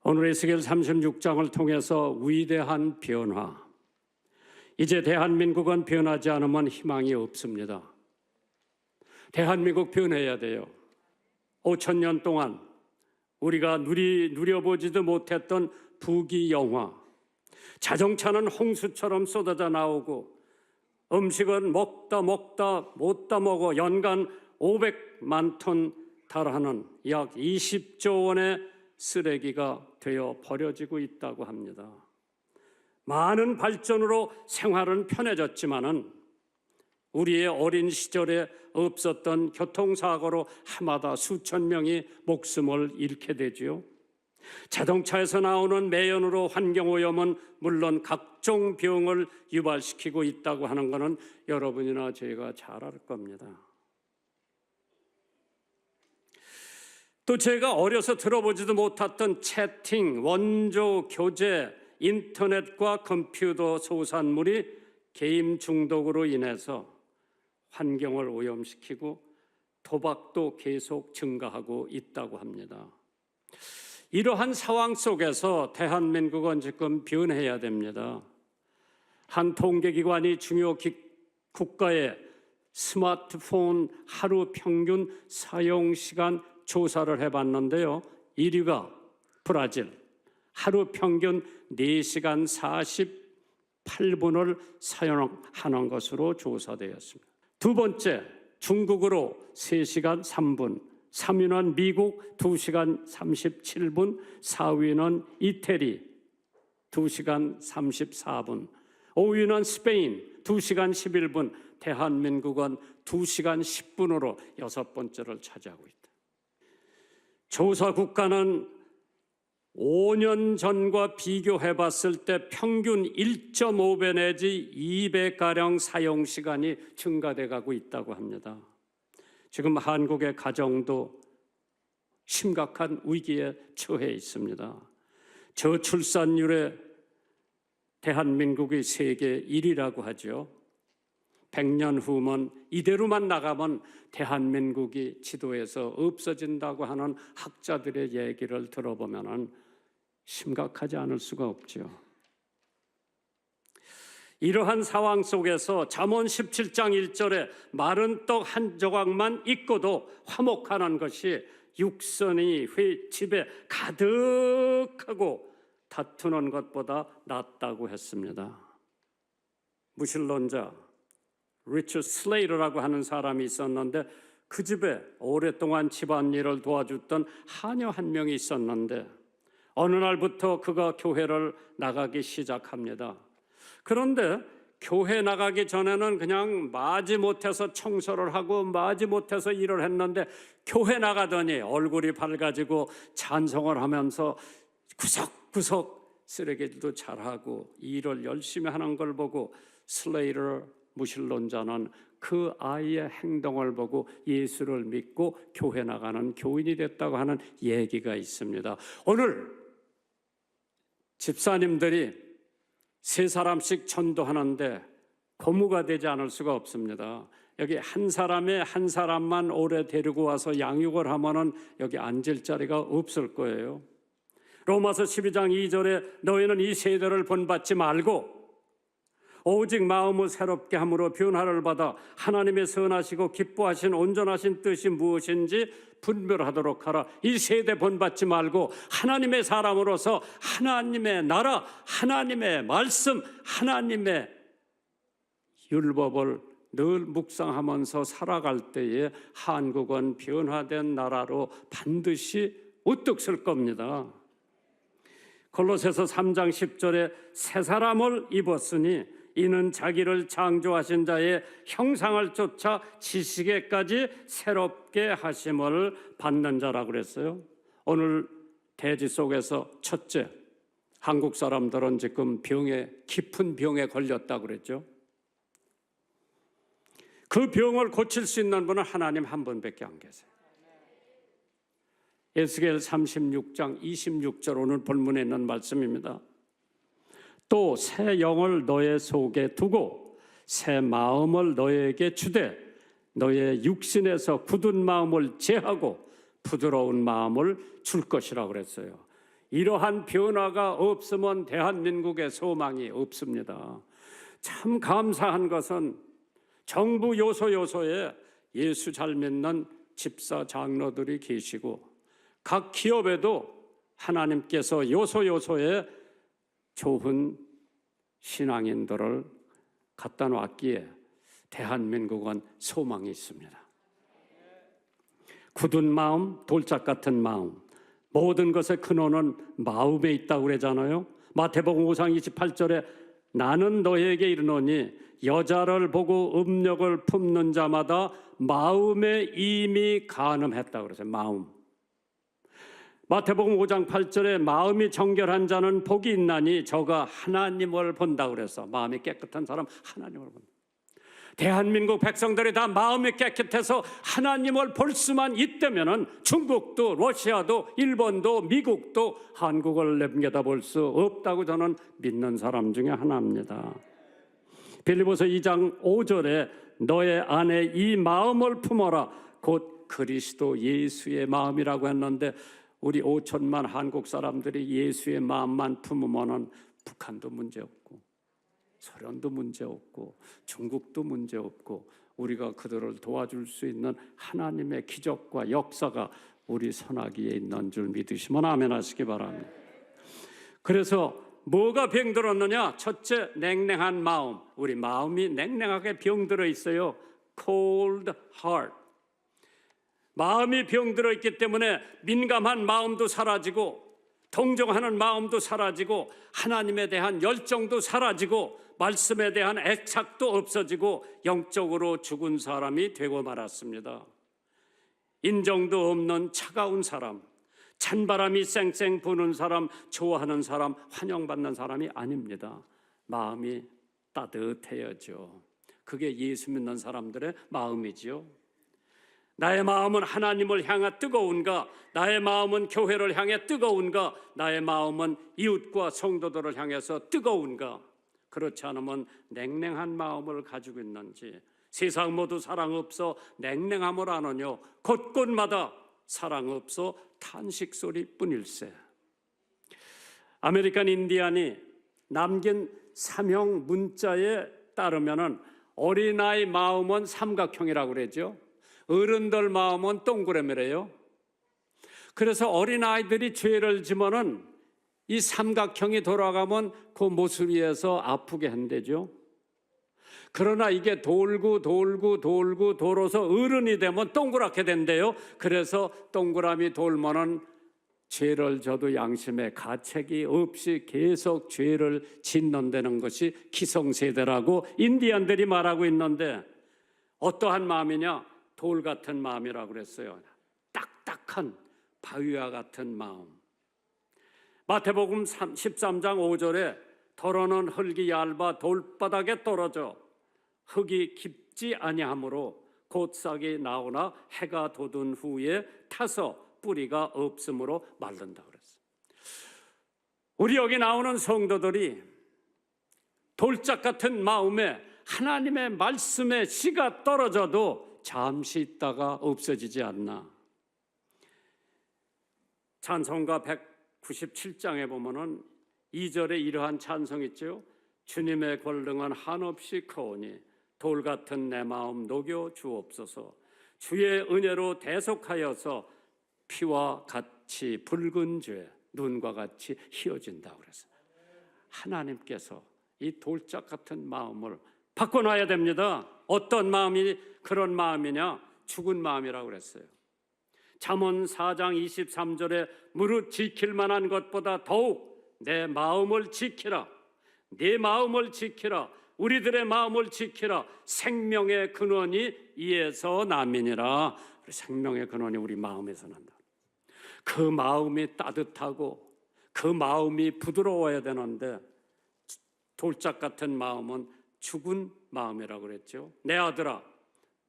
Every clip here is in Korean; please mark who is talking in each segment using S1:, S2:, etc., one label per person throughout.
S1: 오늘 에스겔 36장을 통해서 위대한 변화, 이제 대한민국은 변하지 않으면 희망이 없습니다. 대한민국 변해야 돼요. 5,000년 동안 우리가 누려보지도 못했던 부귀영화, 자동차는 홍수처럼 쏟아져 나오고 음식은 먹다 못 다 먹어 연간 500만 톤 달하는 약 20조 원의 쓰레기가 되어 버려지고 있다고 합니다. 많은 발전으로 생활은 편해졌지만은 우리의 어린 시절에 없었던 교통사고로 해마다 수천 명이 목숨을 잃게 되지요. 자동차에서 나오는 매연으로 환경오염은 물론 각종 병을 유발시키고 있다고 하는 것은 여러분이나 저희가 잘 알 겁니다. 또 제가 어려서 들어보지도 못했던 채팅, 원조 교제, 인터넷과 컴퓨터 소산물이 게임 중독으로 인해서 환경을 오염시키고 도박도 계속 증가하고 있다고 합니다. 이러한 상황 속에서 대한민국은 지금 변해야 됩니다. 한 통계기관이 중요 국가의 스마트폰 하루 평균 사용시간 조사를 해봤는데요. 1위가 브라질, 하루 평균 4시간 48분을 사용하는 것으로 조사되었습니다. 두 번째, 중국으로 3시간 3분, 3위는 미국 2시간 37분, 4위는 이태리 2시간 34분, 5위는 스페인 2시간 11분, 대한민국은 2시간 10분으로 6번째를 차지하고 있다. 조사 국가는 5년 전과 비교해 봤을 때 평균 1.5배 내지 2배가량 사용시간이 증가돼 가고 있다고 합니다. 지금 한국의 가정도 심각한 위기에 처해 있습니다. 저출산율에 대한민국이 세계 1위라고 하죠. 100년 후면 이대로만 나가면 대한민국이 지도에서 없어진다고 하는 학자들의 얘기를 들어보면 심각하지 않을 수가 없죠. 이러한 상황 속에서 잠언 17장 1절에 마른 떡 한 조각만 있고도 화목하는 것이 육선이 집에 가득하고 다투는 것보다 낫다고 했습니다. 무신론자 리처드 슬레이터라고 하는 사람이 있었는데 그 집에 오랫동안 집안일을 도와줬던 하녀 한 명이 있었는데 어느 날부터 그가 교회를 나가기 시작합니다. 그런데 교회 나가기 전에는 그냥 마지못해서 청소를 하고 마지못해서 일을 했는데 교회 나가더니 얼굴이 밝아지고 찬송을 하면서 구석구석 쓰레기들도 잘하고 일을 열심히 하는 걸 보고 슬레이터 무신론자는 그 아이의 행동을 보고 예수를 믿고 교회 나가는 교인이 됐다고 하는 얘기가 있습니다. 오늘 집사님들이 3사람씩 전도하는데 고무가 되지 않을 수가 없습니다. 여기 한 사람만 오래 데리고 와서 양육을 하면은 여기 앉을 자리가 없을 거예요. 로마서 12장 2절에 너희는 이 세대를 본받지 말고 오직 마음을 새롭게 함으로 변화를 받아 하나님의 선하시고 기뻐하신 온전하신 뜻이 무엇인지 분별하도록 하라. 이 세대 본받지 말고 하나님의 사람으로서 하나님의 나라, 하나님의 말씀, 하나님의 율법을 늘 묵상하면서 살아갈 때에 한국은 변화된 나라로 반드시 우뚝 설 겁니다. 골로새서 3장 10절에 새 사람을 입었으니 이는 자기를 창조하신 자의 형상을 쫓아 지식에까지 새롭게 하심을 받는 자라고 그랬어요. 오늘 대지 속에서 첫째, 한국 사람들은 지금 깊은 병에 걸렸다고 그랬죠. 그 병을 고칠 수 있는 분은 하나님 한 분밖에 안 계세요. 에스겔 36장 26절 오늘 본문에 있는 말씀입니다. 또 새 영을 너의 속에 두고 새 마음을 너에게 주되 너의 육신에서 굳은 마음을 제하고 부드러운 마음을 줄 것이라고 그랬어요. 이러한 변화가 없으면 대한민국의 소망이 없습니다. 참 감사한 것은 정부 요소요소에 예수 잘 믿는 집사 장로들이 계시고 각 기업에도 하나님께서 요소요소에 좋은 신앙인들을 갖다 놨기에 대한민국은 소망이 있습니다. 굳은 마음, 돌짝 같은 마음, 모든 것의 근원은 마음에 있다고 그러잖아요. 마태복음 5장 28절에 나는 너에게 이르노니 여자를 보고 음욕을 품는 자마다 마음에 이미 간음했다고 그러죠. 마음. 마태복음 5장 8절에 마음이 정결한 자는 복이 있나니 저가 하나님을 본다고 그래서 마음이 깨끗한 사람 하나님을 본다. 대한민국 백성들이 다 마음이 깨끗해서 하나님을 볼 수만 있다면은 중국도 러시아도 일본도 미국도 한국을 내려다볼 수 없다고 저는 믿는 사람 중에 하나입니다. 빌립보서 2장 5절에 너의 안에 이 마음을 품어라 곧 그리스도 예수의 마음이라고 했는데 우리 5천만 한국 사람들이 예수의 마음만 품으면은 북한도 문제없고 소련도 문제없고 중국도 문제없고 우리가 그들을 도와줄 수 있는 하나님의 기적과 역사가 우리 선하기에 있는 줄 믿으시면 아멘 하시기 바랍니다. 그래서 뭐가 병들었느냐? 첫째, 냉랭한 마음. 우리 마음이 냉랭하게 병들어 있어요. Cold heart. 마음이 병들어 있기 때문에 민감한 마음도 사라지고 동정하는 마음도 사라지고 하나님에 대한 열정도 사라지고 말씀에 대한 애착도 없어지고 영적으로 죽은 사람이 되고 말았습니다. 인정도 없는 차가운 사람, 찬바람이 쌩쌩 부는 사람, 좋아하는 사람, 환영받는 사람이 아닙니다. 마음이 따뜻해야죠. 그게 예수 믿는 사람들의 마음이지요. 나의 마음은 하나님을 향해 뜨거운가? 나의 마음은 교회를 향해 뜨거운가? 나의 마음은 이웃과 성도들을 향해서 뜨거운가? 그렇지 않으면 냉랭한 마음을 가지고 있는지 세상 모두 사랑 없어 냉랭함을 아느뇨 곳곳마다 사랑 없어 탄식 소리뿐일세. 아메리칸 인디안이 남긴 사명 문자에 따르면은 어린아이 마음은 삼각형이라고 그러죠. 어른들 마음은 동그라미래요. 그래서 어린아이들이 죄를 지면은 이 삼각형이 돌아가면 그 모서리에서 아프게 한대죠. 그러나 이게 돌고 돌아서 어른이 되면 동그랗게 된대요. 그래서 동그라미 돌면은 죄를 져도 양심에 가책이 없이 계속 죄를 짓는다는 것이 기성세대라고 인디안들이 말하고 있는데 어떠한 마음이냐? 돌 같은 마음이라고 그랬어요. 딱딱한 바위와 같은 마음. 마태복음 13장 5절에 더러는 흙이 얇아 돌바닥에 떨어져 흙이 깊지 아니하므로 곧 싹이 나오나 해가 돋은 후에 타서 뿌리가 없으므로 말른다 그랬어요. 우리 여기 나오는 성도들이 돌짝 같은 마음에 하나님의 말씀에 씨가 떨어져도 잠시 있다가 없어지지 않나. 찬송가 197장에 보면은 2절에 이러한 찬송이 있죠. 주님의 권능은 한없이 크오니 돌 같은 내 마음 녹여 주옵소서. 주의 은혜로 대속하여서 피와 같이 붉은 죄 눈과 같이 희어진다 그래서 하나님께서 이 돌짝 같은 마음을 바꿔놔야 됩니다. 어떤 마음이 그런 마음이냐? 죽은 마음이라고 그랬어요. 잠언 4장 23절에 무릇 지킬 만한 것보다 더욱 내 마음을 지키라. 내 마음을 지키라. 우리들의 마음을 지키라. 생명의 근원이 이에서 남이니라. 생명의 근원이 우리 마음에서 난다. 그 마음이 따뜻하고 그 마음이 부드러워야 되는데 돌짝 같은 마음은 죽은 마음이라고 그랬죠. 내 아들아,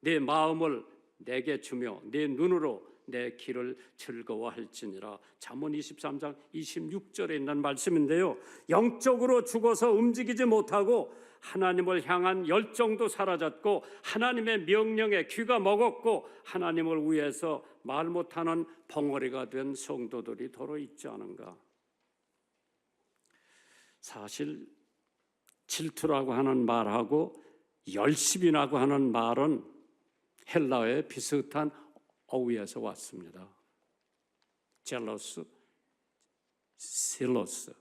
S1: 내 마음을 내게 주며 내 눈으로 내 길을 즐거워할지니라. 잠언 23장 26절에 있는 말씀인데요. 영적으로 죽어서 움직이지 못하고 하나님을 향한 열정도 사라졌고 하나님의 명령에 귀가 먹었고 하나님을 위해서 말 못하는 벙어리가 된 성도들이 더러 있지 않은가. 사실 질투라고 하는 말하고 열심이라고 하는 말은 헬라어의 비슷한 어휘에서 왔습니다. 젤러스, 실로스.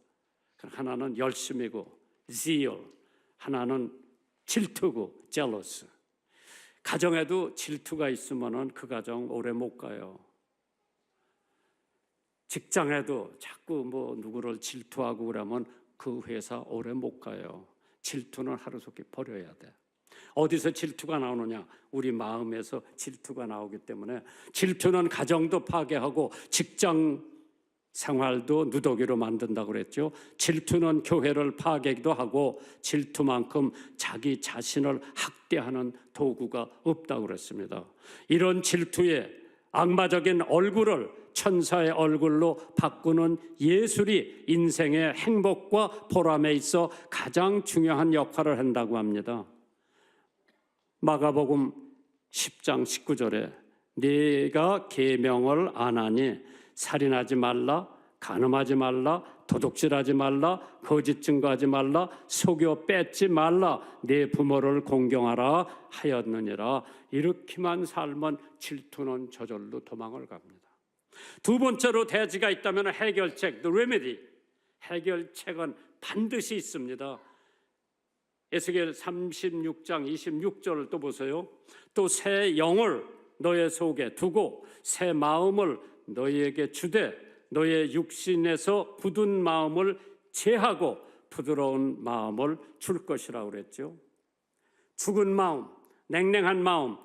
S1: 하나는 열심이고 zeal, 하나는 질투고 jealous. 가정에도 질투가 있으면은 그 가정 오래 못 가요. 직장에도 자꾸 뭐 누구를 질투하고 그러면 그 회사 오래 못 가요. 질투는 하루속히 버려야 돼. 어디서 질투가 나오느냐? 우리 마음에서 질투가 나오기 때문에 질투는 가정도 파괴하고 직장 생활도 누더기로 만든다고 그랬죠. 질투는 교회를 파괴도 하고 질투만큼 자기 자신을 학대하는 도구가 없다고 그랬습니다. 이런 질투의 악마적인 얼굴을 천사의 얼굴로 바꾸는 예술이 인생의 행복과 보람에 있어 가장 중요한 역할을 한다고 합니다. 마가복음 10장 19절에 네가 계명을 안 하니 살인하지 말라, 간음하지 말라, 도둑질하지 말라, 거짓 증거하지 말라, 속여 뺏지 말라, 내 부모를 공경하라 하였느니라. 이렇게만 살면 질투는 저절로 도망을 갑니다. 두 번째로 대지가 있다면 해결책, the remedy. 해결책은 반드시 있습니다. 에스겔 36장 26절을 또 보세요. 또 새 영을 너의 속에 두고 새 마음을 너희에게 주되 너의 육신에서 굳은 마음을 제하고 부드러운 마음을 줄 것이라고 그랬죠. 죽은 마음, 냉랭한 마음,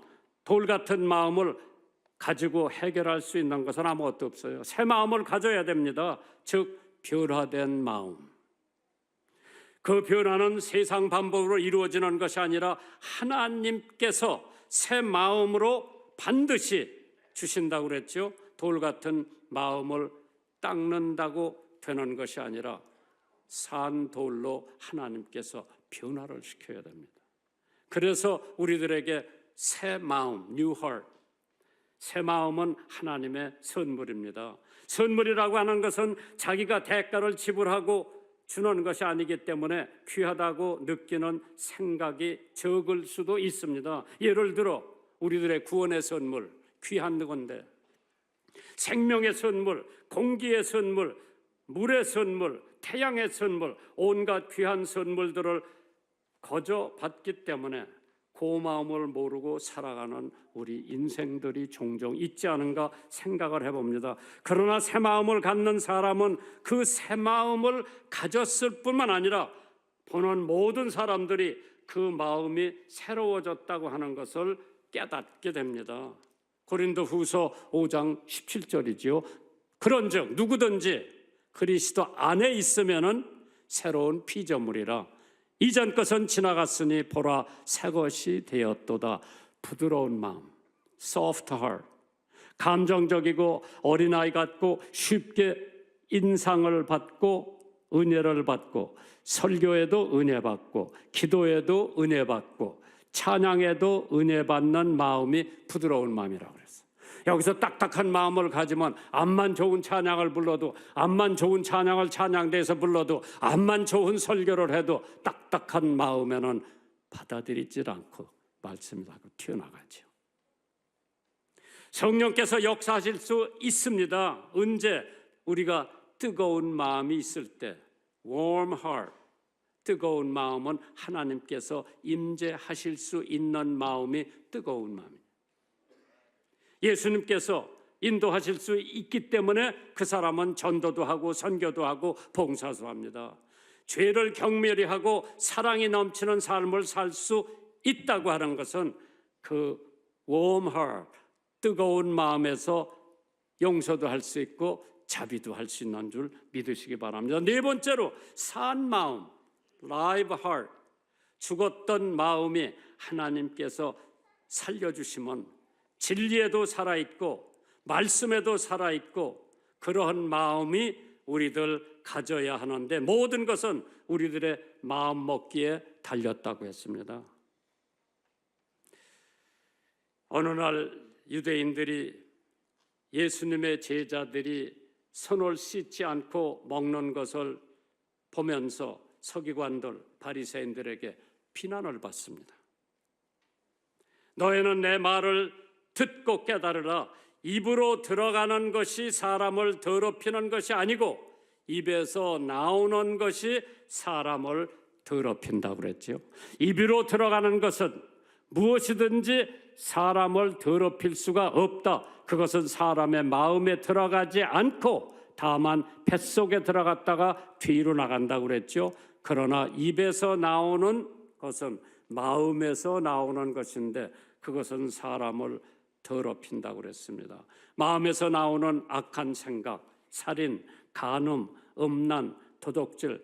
S1: 돌 같은 마음을 가지고 해결할 수 있는 것은 아무것도 없어요. 새 마음을 가져야 됩니다. 즉 변화된 마음. 그 변화는 세상 방법으로 이루어지는 것이 아니라 하나님께서 새 마음으로 반드시 주신다고 그랬죠. 돌 같은 마음을 닦는다고 되는 것이 아니라 산 돌로 하나님께서 변화를 시켜야 됩니다. 그래서 우리들에게 새 마음, new heart, 새 마음은 하나님의 선물입니다. 선물이라고 하는 것은 자기가 대가를 지불하고 주는 것이 아니기 때문에 귀하다고 느끼는 생각이 적을 수도 있습니다. 예를 들어 우리들의 구원의 선물, 귀한 건데 생명의 선물, 공기의 선물, 물의 선물, 태양의 선물, 온갖 귀한 선물들을 거저 받기 때문에 고마움을 모르고 살아가는 우리 인생들이 종종 있지 않은가 생각을 해봅니다. 그러나 새 마음을 갖는 사람은 그 새 마음을 가졌을 뿐만 아니라 보는 모든 사람들이 그 마음이 새로워졌다고 하는 것을 깨닫게 됩니다. 고린도후서 5장 17절이지요. 그런즉 누구든지 그리스도 안에 있으면은 새로운 피조물이라 이전 것은 지나갔으니 보라 새 것이 되었도다. 부드러운 마음, soft heart, 감정적이고 어린아이 같고 쉽게 인상을 받고 은혜를 받고 설교에도 은혜 받고 기도에도 은혜 받고 찬양에도 은혜 받는 마음이 부드러운 마음이라고 그랬어요. 여기서 딱딱한 마음을 가지면 암만 좋은 찬양을 불러도 암만 좋은 찬양을 찬양대에서 불러도 암만 좋은 설교를 해도 딱딱한 마음에는 받아들이질 않고 말씀을 하고 튀어나가죠. 성령께서 역사하실 수 있습니다. 언제? 우리가 뜨거운 마음이 있을 때, warm heart, 뜨거운 마음은 하나님께서 임재하실 수 있는 마음이 뜨거운 마음입니다. 예수님께서 인도하실 수 있기 때문에 그 사람은 전도도 하고 선교도 하고 봉사도 합니다. 죄를 경멸히 하고 사랑이 넘치는 삶을 살 수 있다고 하는 것은 그 warm heart, 뜨거운 마음에서 용서도 할 수 있고 자비도 할 수 있는 줄 믿으시기 바랍니다. 네 번째로 산 마음, live heart, 죽었던 마음이 하나님께서 살려주시면 진리에도 살아있고 말씀에도 살아있고 그러한 마음이 우리들 가져야 하는데 모든 것은 우리들의 마음 먹기에 달렸다고 했습니다. 어느 날 유대인들이 예수님의 제자들이 손을 씻지 않고 먹는 것을 보면서 서기관들, 바리새인들에게 비난을 받습니다. 너희는 내 말을 듣고 깨달으라. 입으로 들어가는 것이 사람을 더럽히는 것이 아니고 입에서 나오는 것이 사람을 더럽힌다고 그랬죠. 입으로 들어가는 것은 무엇이든지 사람을 더럽힐 수가 없다. 그것은 사람의 마음에 들어가지 않고 다만 뱃속에 들어갔다가 뒤로 나간다고 그랬죠. 그러나 입에서 나오는 것은 마음에서 나오는 것인데 그것은 사람을 더럽힌다고 그랬습니다. 마음에서 나오는 악한 생각, 살인, 간음, 음란, 도둑질,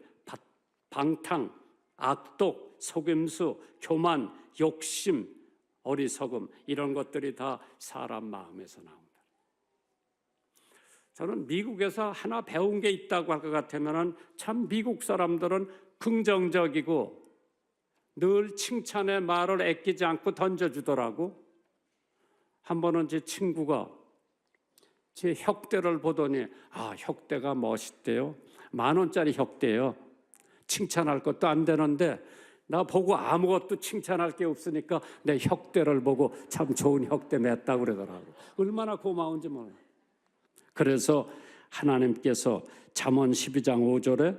S1: 방탕, 악독, 속임수, 교만, 욕심, 어리석음, 이런 것들이 다 사람 마음에서 나옵니다. 저는 미국에서 하나 배운 게 있다고 할 것 같으면 참 미국 사람들은 긍정적이고 늘 칭찬의 말을 아끼지 않고 던져주더라고. 한 번은 제 친구가 제 혁대를 보더니 혁대가 멋있대요. 10,000원짜리 혁대요. 칭찬할 것도 안 되는데 나 보고 아무것도 칭찬할 게 없으니까 내 혁대를 보고 참 좋은 혁대 맸다고 그러더라고. 얼마나 고마운지 몰라. 그래서 하나님께서 잠언 12장 5절에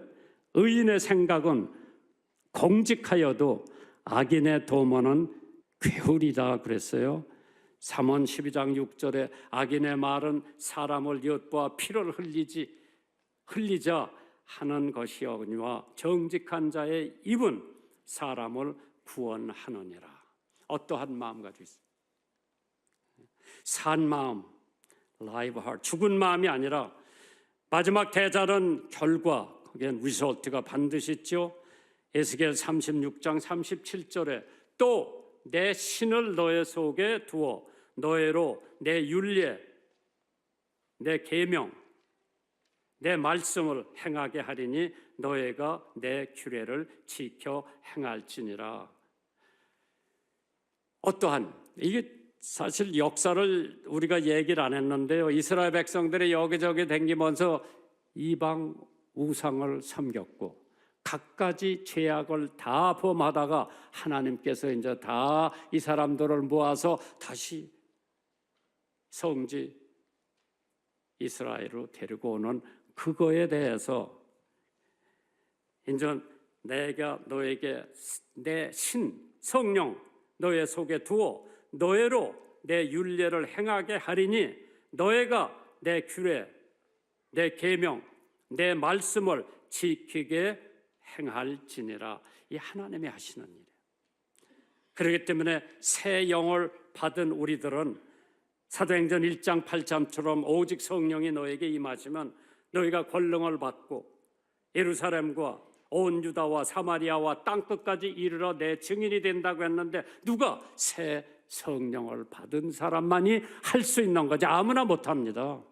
S1: 의인의 생각은 공직하여도 악인의 도모는 괴울이다 그랬어요. 잠언 12장 6절에 악인의 말은 사람을 엿보아 피를 흘리자 하는 것이오니와 정직한 자의 입은 사람을 구원하느니라. 어떠한 마음 가지고 있어요? 산 마음, live heart, 죽은 마음이 아니라 마지막 대자는 결과, 그게 리설트가 반드시 있죠. 에스겔 36장 37절에 또 내 신을 너의 속에 두어 너희로 내 율례, 내 계명, 내 말씀을 행하게 하리니 너희가 내 규례를 지켜 행할지니라. 어떠한, 이게 사실 역사를 우리가 얘기를 안 했는데요, 이스라엘 백성들이 여기저기 댕기면서 이방 우상을 섬겼고 갖가지 죄악을 다 범하다가 하나님께서 이제 다 이 사람들을 모아서 다시 성지 이스라엘로 데리고 오는 그거에 대해서 이제 내가 너에게 내 신 성령 너의 속에 두어 너희로 내 율례를 행하게 하리니 너희가 내 규례, 내 계명, 내 말씀을 지키게 행할지니라. 이 하나님이 하시는 일이에요. 그렇기 때문에 새 영을 받은 우리들은 사도행전 1장 8절처럼 오직 성령이 너에게 임하시면 너희가 권능을 받고 예루살렘과 온 유다와 사마리아와 땅끝까지 이르러 내 증인이 된다고 했는데 누가? 새 성령을 받은 사람만이 할 수 있는 거지 아무나 못합니다.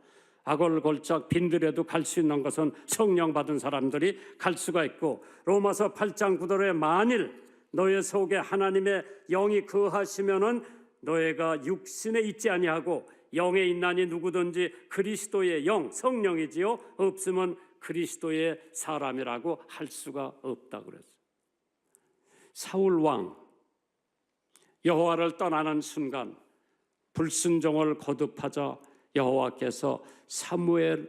S1: 아골골짝 빈들에도 갈 수 있는 것은 성령 받은 사람들이 갈 수가 있고 로마서 8장 9절에 만일 너의 속에 하나님의 영이 거하시면은 너희가 육신에 있지 아니하고 영에 있나니 누구든지 그리스도의 영 성령이지요 없으면 그리스도의 사람이라고 할 수가 없다고 그랬어요. 사울 왕 여호와를 떠나는 순간 불순종을 거듭하자 여호와께서 사무엘을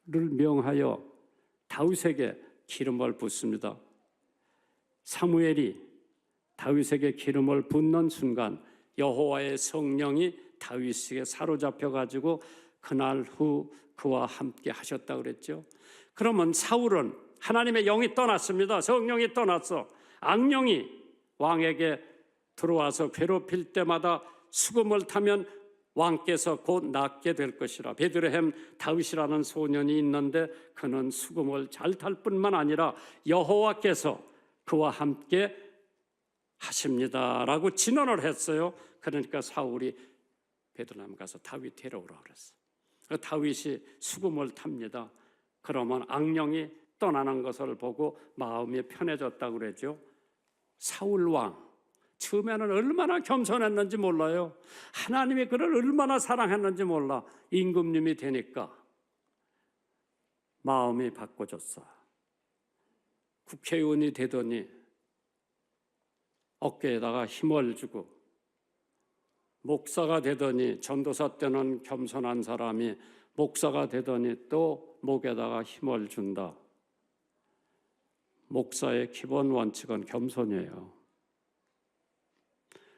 S1: 명하여 다윗에게 기름을 붓습니다. 사무엘이 다윗에게 기름을 붓는 순간 여호와의 성령이 다윗에게 사로잡혀 가지고 그날 후 그와 함께 하셨다고 그랬죠. 그러면 사울은 하나님의 영이 떠났습니다. 성령이 떠났어. 악령이 왕에게 들어와서 괴롭힐 때마다 수금을 타면 왕께서 곧 낫게 될 것이라. 베들레헴 다윗이라는 소년이 있는데 그는 수금을 잘 탈 뿐만 아니라 여호와께서 그와 함께 하십니다라고 진언을 했어요. 그러니까 사울이 베들레헴 가서 다윗 데려오라 그랬어. 다윗이 수금을 탑니다. 그러면 악령이 떠나는 것을 보고 마음이 편해졌다고 그러죠. 사울 왕 처음에는 얼마나 겸손했는지 몰라요. 하나님이 그를 얼마나 사랑했는지 몰라. 임금님이 되니까 마음이 바꿔졌어. 국회의원이 되더니 어깨에다가 힘을 주고, 목사가 되더니, 전도사 때는 겸손한 사람이 목사가 되더니 또 목에다가 힘을 준다. 목사의 기본 원칙은 겸손이에요.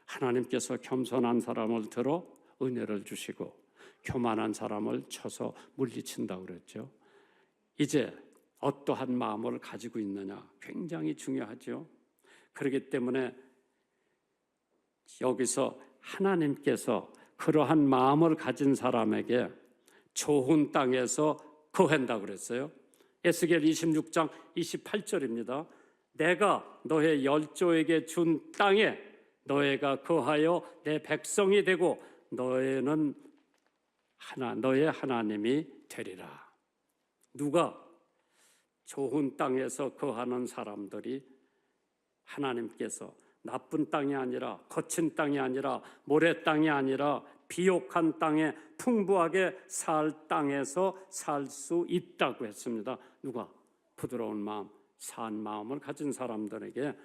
S1: 하나님께서 겸손한 사람을 들어 은혜를 주시고 교만한 사람을 쳐서 물리친다고 그랬죠. 이제 어떠한 마음을 가지고 있느냐 굉장히 중요하죠. 그렇기 때문에 여기서 하나님께서 그러한 마음을 가진 사람에게 좋은 땅에서 거한다고 그랬어요. 에스겔 26장 28절입니다. 내가 너의 열조에게 준 땅에 너희가 거하여 내 백성이 되고 너희는 너의 하나님이 되리라. 누가? 좋은 땅에서 거하는 사람들이 하나님께서 나쁜 땅이 아니라, 거친 땅이 아니라, 모래 땅이 아니라 비옥한 땅에 풍부하게 살 땅에서 살 수 있다고 했습니다. 누가? 부드러운 마음, 산 마음을 가진 사람들에게.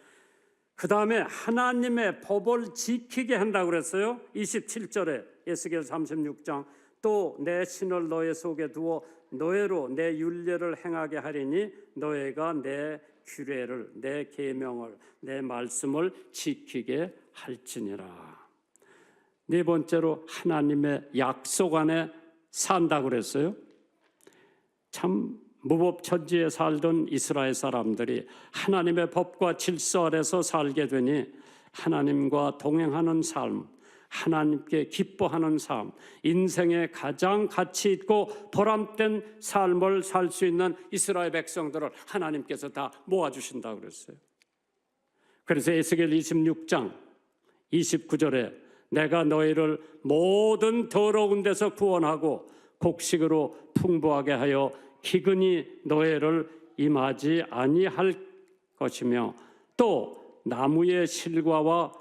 S1: 그 다음에 하나님의 법을 지키게 한다고 그랬어요. 27절에 에스겔 36장 또 내 신을 너희 속에 두어 너희로 내 율례를 행하게 하리니 너희가 내 규례를, 내 계명을, 내 말씀을 지키게 할지니라. 네 번째로 하나님의 약속 안에 산다고 그랬어요. 참 무법천지에 살던 이스라엘 사람들이 하나님의 법과 질서 아래서 살게 되니 하나님과 동행하는 삶, 하나님께 기뻐하는 삶, 인생에 가장 가치 있고 보람된 삶을 살 수 있는 이스라엘 백성들을 하나님께서 다 모아주신다고 그랬어요. 그래서 에스겔 26장 29절에 내가 너희를 모든 더러운 데서 구원하고 곡식으로 풍부하게 하여 기근이 너희를 임하지 아니할 것이며 또 나무의 실과와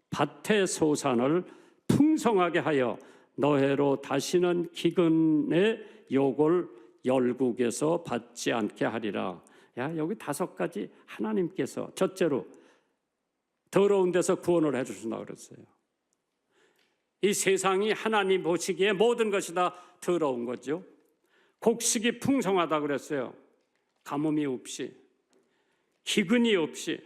S1: 밭의 소산을 풍성하게 하여 너희로 다시는 기근의 욕을 열국에서 받지 않게 하리라. 여기 5가지 하나님께서 첫째로 더러운 데서 구원을 해주신다고 그랬어요. 이 세상이 하나님 보시기에 모든 것이 다 더러운 거죠. 곡식이 풍성하다고 그랬어요. 가뭄이 없이, 기근이 없이,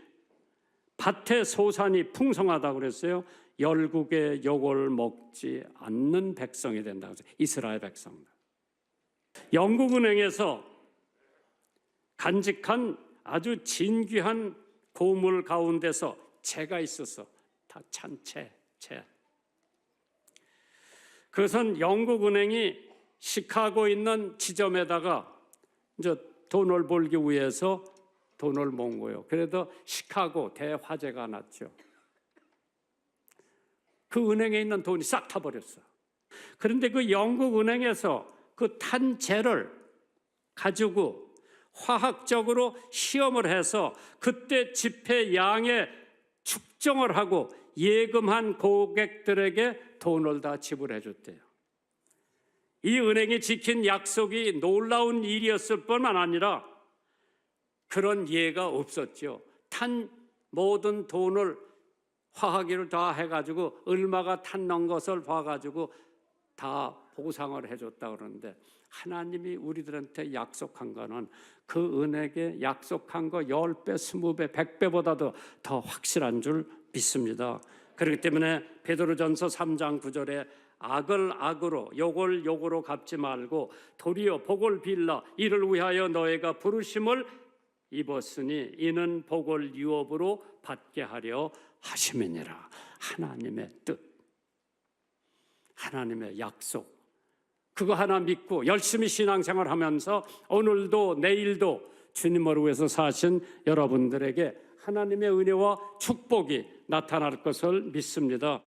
S1: 밭의 소산이 풍성하다고 그랬어요. 열국의 욕을 먹지 않는 백성이 된다고 했어요. 이스라엘 백성들. 영국은행에서 간직한 아주 진귀한 고물 가운데서 채가 있어서 다 찬 채. 그것은 영국은행이 시카고에 있는 지점에다가 이제 돈을 벌기 위해서 돈을 모은 거예요. 그래도 시카고 대화재가 났죠. 그 은행에 있는 돈이 싹 타버렸어. 그런데 그 영국 은행에서 그 탄재를 가지고 화학적으로 시험을 해서 그때 지폐 양에 축정을 하고 예금한 고객들에게 돈을 다 지불해 줬대요. 이 은행이 지킨 약속이 놀라운 일이었을 뿐만 아니라 그런 예가 없었죠. 탄 모든 돈을 화학위를 다 해가지고 얼마가 탔는 것을 봐가지고 다 보상을 해줬다 그러는데 하나님이 우리들한테 약속한 거는 그 은행에 약속한 거 10배, 20배, 100배보다도 더 확실한 줄 믿습니다. 그렇기 때문에 베드로전서 3장 9절에 악을 악으로 욕을 욕으로 갚지 말고 도리어 복을 빌라 이를 위하여 너희가 부르심을 입었으니 이는 복을 유업으로 받게 하려 하심이니라. 하나님의 뜻, 하나님의 약속, 그거 하나 믿고 열심히 신앙생활 하면서 오늘도 내일도 주님을 위해서 사신 여러분들에게 하나님의 은혜와 축복이 나타날 것을 믿습니다.